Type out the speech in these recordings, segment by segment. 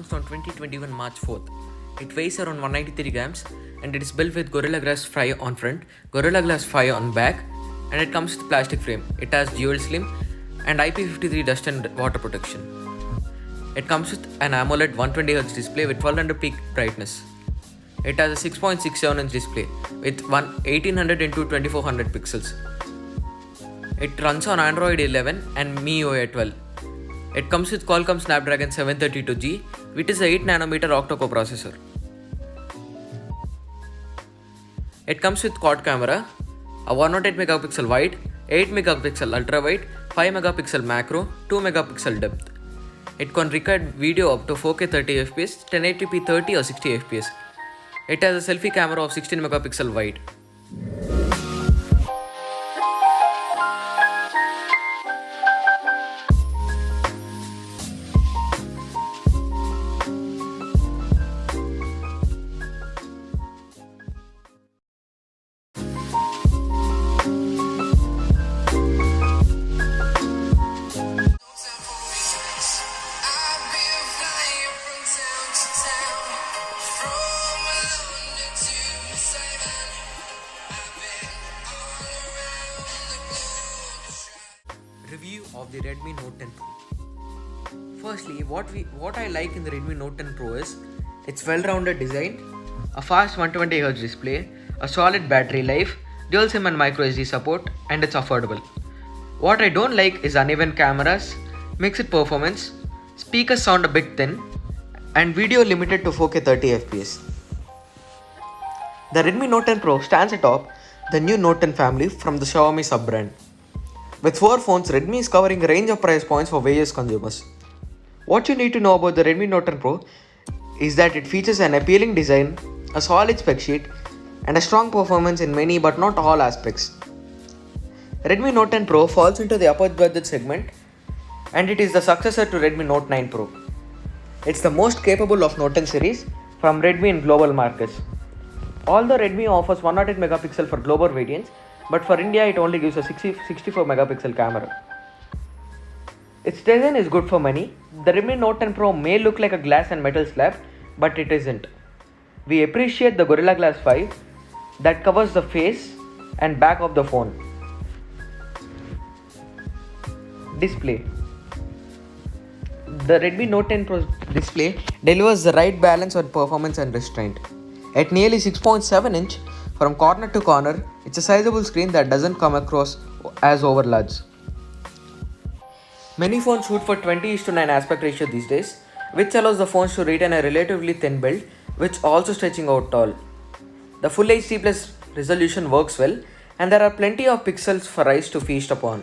announced on 2021 March 4th. It weighs around 193 grams and it is built with Gorilla Glass 5 on front, Gorilla Glass 5 on back, and it comes with plastic frame. It has dual SLIM and IP53 dust and water protection. It comes with an AMOLED 120Hz display with 1200 peak brightness. It has a 6.67 inch display with 1800 x 2400 pixels. It runs on Android 11 and MIUI 12. It comes with Qualcomm Snapdragon 732G, which is a 8nm octa-core processor. It comes with quad camera, a 108MP wide, 8MP ultra wide, 5MP macro, 2MP depth. It can record video up to 4K 30fps, 1080p 30 or 60fps. It has a selfie camera of 16MP wide. Review of the Redmi Note 10 Pro. Firstly, what I like in the Redmi Note 10 Pro is its well-rounded design, a fast 120Hz display, a solid battery life, dual SIM and micro SD support, and it's affordable. What I don't like is uneven cameras, mixed performance, speakers sound a bit thin, and video limited to 4K 30fps. The Redmi Note 10 Pro stands atop the new Note 10 family from the Xiaomi sub-brand. With 4 phones, Redmi is covering a range of price points for various consumers. What you need to know about the Redmi Note 10 Pro is that it features an appealing design, a solid spec sheet, and a strong performance in many but not all aspects. Redmi Note 10 Pro falls into the upper budget segment, and it is the successor to Redmi Note 9 Pro. It's the most capable of Note 10 series from Redmi in global markets. Although Redmi offers 108MP for global variants, but for India it only gives a 64MP camera. Its design is good for many. The Redmi Note 10 Pro may look like a glass and metal slab, but it isn't. We appreciate the Gorilla Glass 5 that covers the face and back of the phone. Display. The Redmi Note 10 Pro display delivers the right balance of performance and restraint. At nearly 6.7 inch, from corner to corner, it's a sizable screen that doesn't come across as over large. Many phones shoot for 20:9 aspect ratio these days, which allows the phones to retain a relatively thin build, which also stretching out tall. The Full HD Plus resolution works well, and there are plenty of pixels for eyes to feast upon.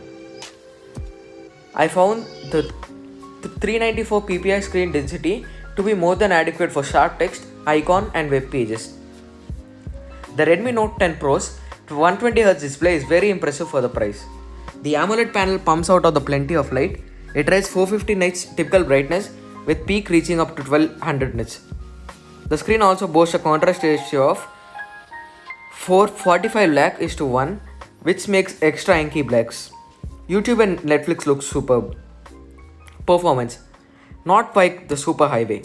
I found the 394 ppi screen density to be more than adequate for sharp text, icon, and web pages. The Redmi Note 10 Pro's 120Hz display is very impressive for the price. The AMOLED panel pumps out of the plenty of light. It rates 450 nits typical brightness with peak reaching up to 1200 nits. The screen also boasts a contrast ratio of 445 lakh:1, which makes extra inky blacks. YouTube and Netflix look superb. Performance. Not quite the super highway.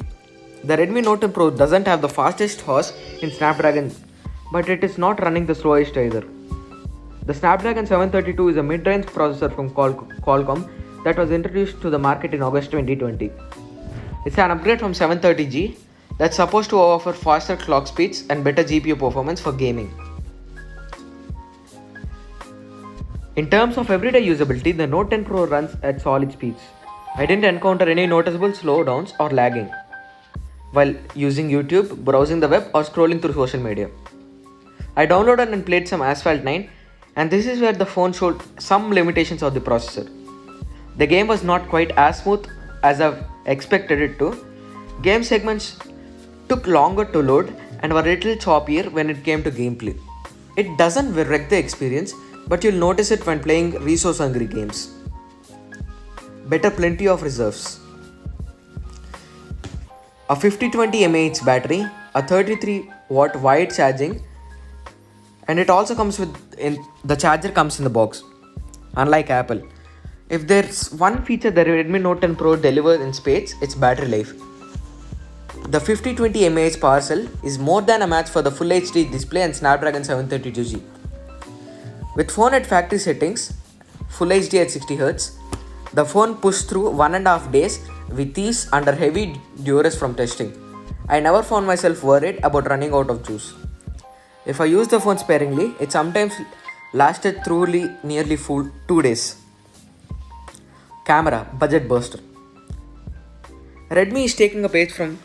The Redmi Note 10 Pro doesn't have the fastest horse in Snapdragon, but it is not running the slowest either. The Snapdragon 732 is a mid-range processor from Qualcomm that was introduced to the market in August 2020. It's an upgrade from 730G that's supposed to offer faster clock speeds and better GPU performance for gaming. In terms of everyday usability, the Note 10 Pro runs at solid speeds. I didn't encounter any noticeable slowdowns or lagging while using YouTube, browsing the web, or scrolling through social media. I downloaded and played some Asphalt 9, and this is where the phone showed some limitations of the processor. The game was not quite as smooth as I've expected it to. Game segments took longer to load and were a little choppier when it came to gameplay. It doesn't wreck the experience, but you'll notice it when playing resource-hungry games. Better plenty of reserves. A 5020 mAh battery, a 33W wide charging, and it also comes with the charger comes in the box. Unlike Apple, if there's one feature that Redmi Note 10 Pro delivers in spades, it's battery life. The 5020 mAh power cell is more than a match for the Full HD display and Snapdragon 732G. With phone at factory settings, Full HD at 60Hz, the phone pushed through 1.5 days with ease under heavy duress from testing. I never found myself worried about running out of juice. If I use the phone sparingly, it sometimes lasted truly nearly full 2 days. Camera, budget burster. Redmi is taking a page from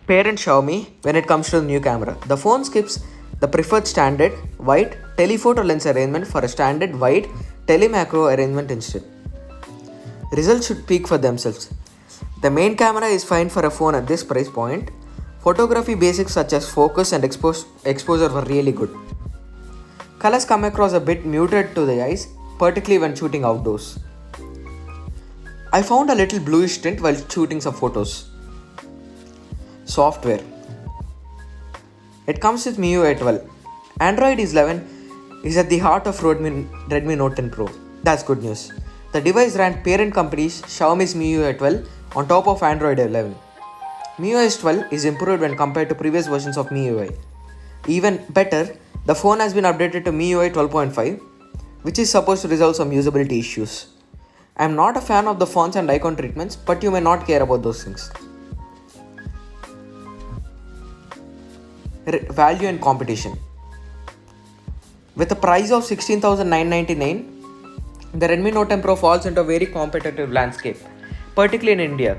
parent Xiaomi when it comes to the new camera. The phone skips the preferred standard wide telephoto lens arrangement for a standard wide telemacro arrangement instead. Results should speak for themselves. The main camera is fine for a phone at this price point. Photography basics such as focus and exposure were really good. Colors come across a bit muted to the eyes, particularly when shooting outdoors. I found a little bluish tint while shooting some photos. Software. It comes with MIUI 12. Android 11 is at the heart of Redmi Note 10 Pro. That's good news. The device ran parent company's Xiaomi's MIUI 12 on top of Android 11. MIUI 12 is improved when compared to previous versions of MIUI. Even better, the phone has been updated to MIUI 12.5, which is supposed to resolve some usability issues. I am not a fan of the fonts and icon treatments, but you may not care about those things. Value and competition. With a price of 16,999, the Redmi Note 10 Pro falls into a very competitive landscape, particularly in India,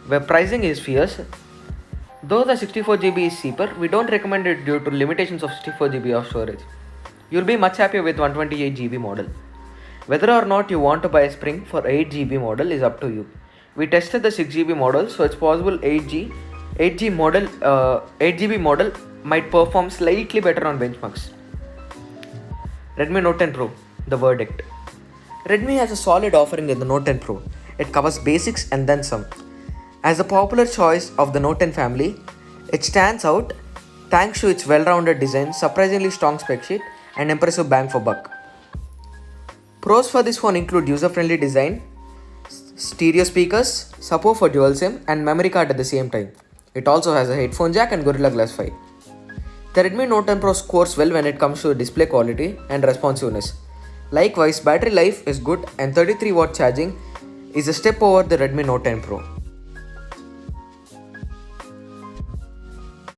where pricing is fierce. Though the 64GB is cheaper, we don't recommend it due to limitations of 64GB of storage. You'll be much happier with 128GB model. Whether or not you want to buy a Spring for 8GB model is up to you. We tested the 6GB model, so it's possible 8GB model might perform slightly better on benchmarks. Redmi Note 10 Pro, the verdict. Redmi has a solid offering in the Note 10 Pro. It covers basics and then some. As a popular choice of the Note 10 family, it stands out thanks to its well-rounded design, surprisingly strong spec sheet, and impressive bang for buck. Pros for this phone include user-friendly design, stereo speakers, support for dual SIM, and memory card at the same time. It also has a headphone jack and Gorilla Glass 5. The Redmi Note 10 Pro scores well when it comes to display quality and responsiveness. Likewise, battery life is good and 33-watt charging is a step over the Redmi Note 10 Pro.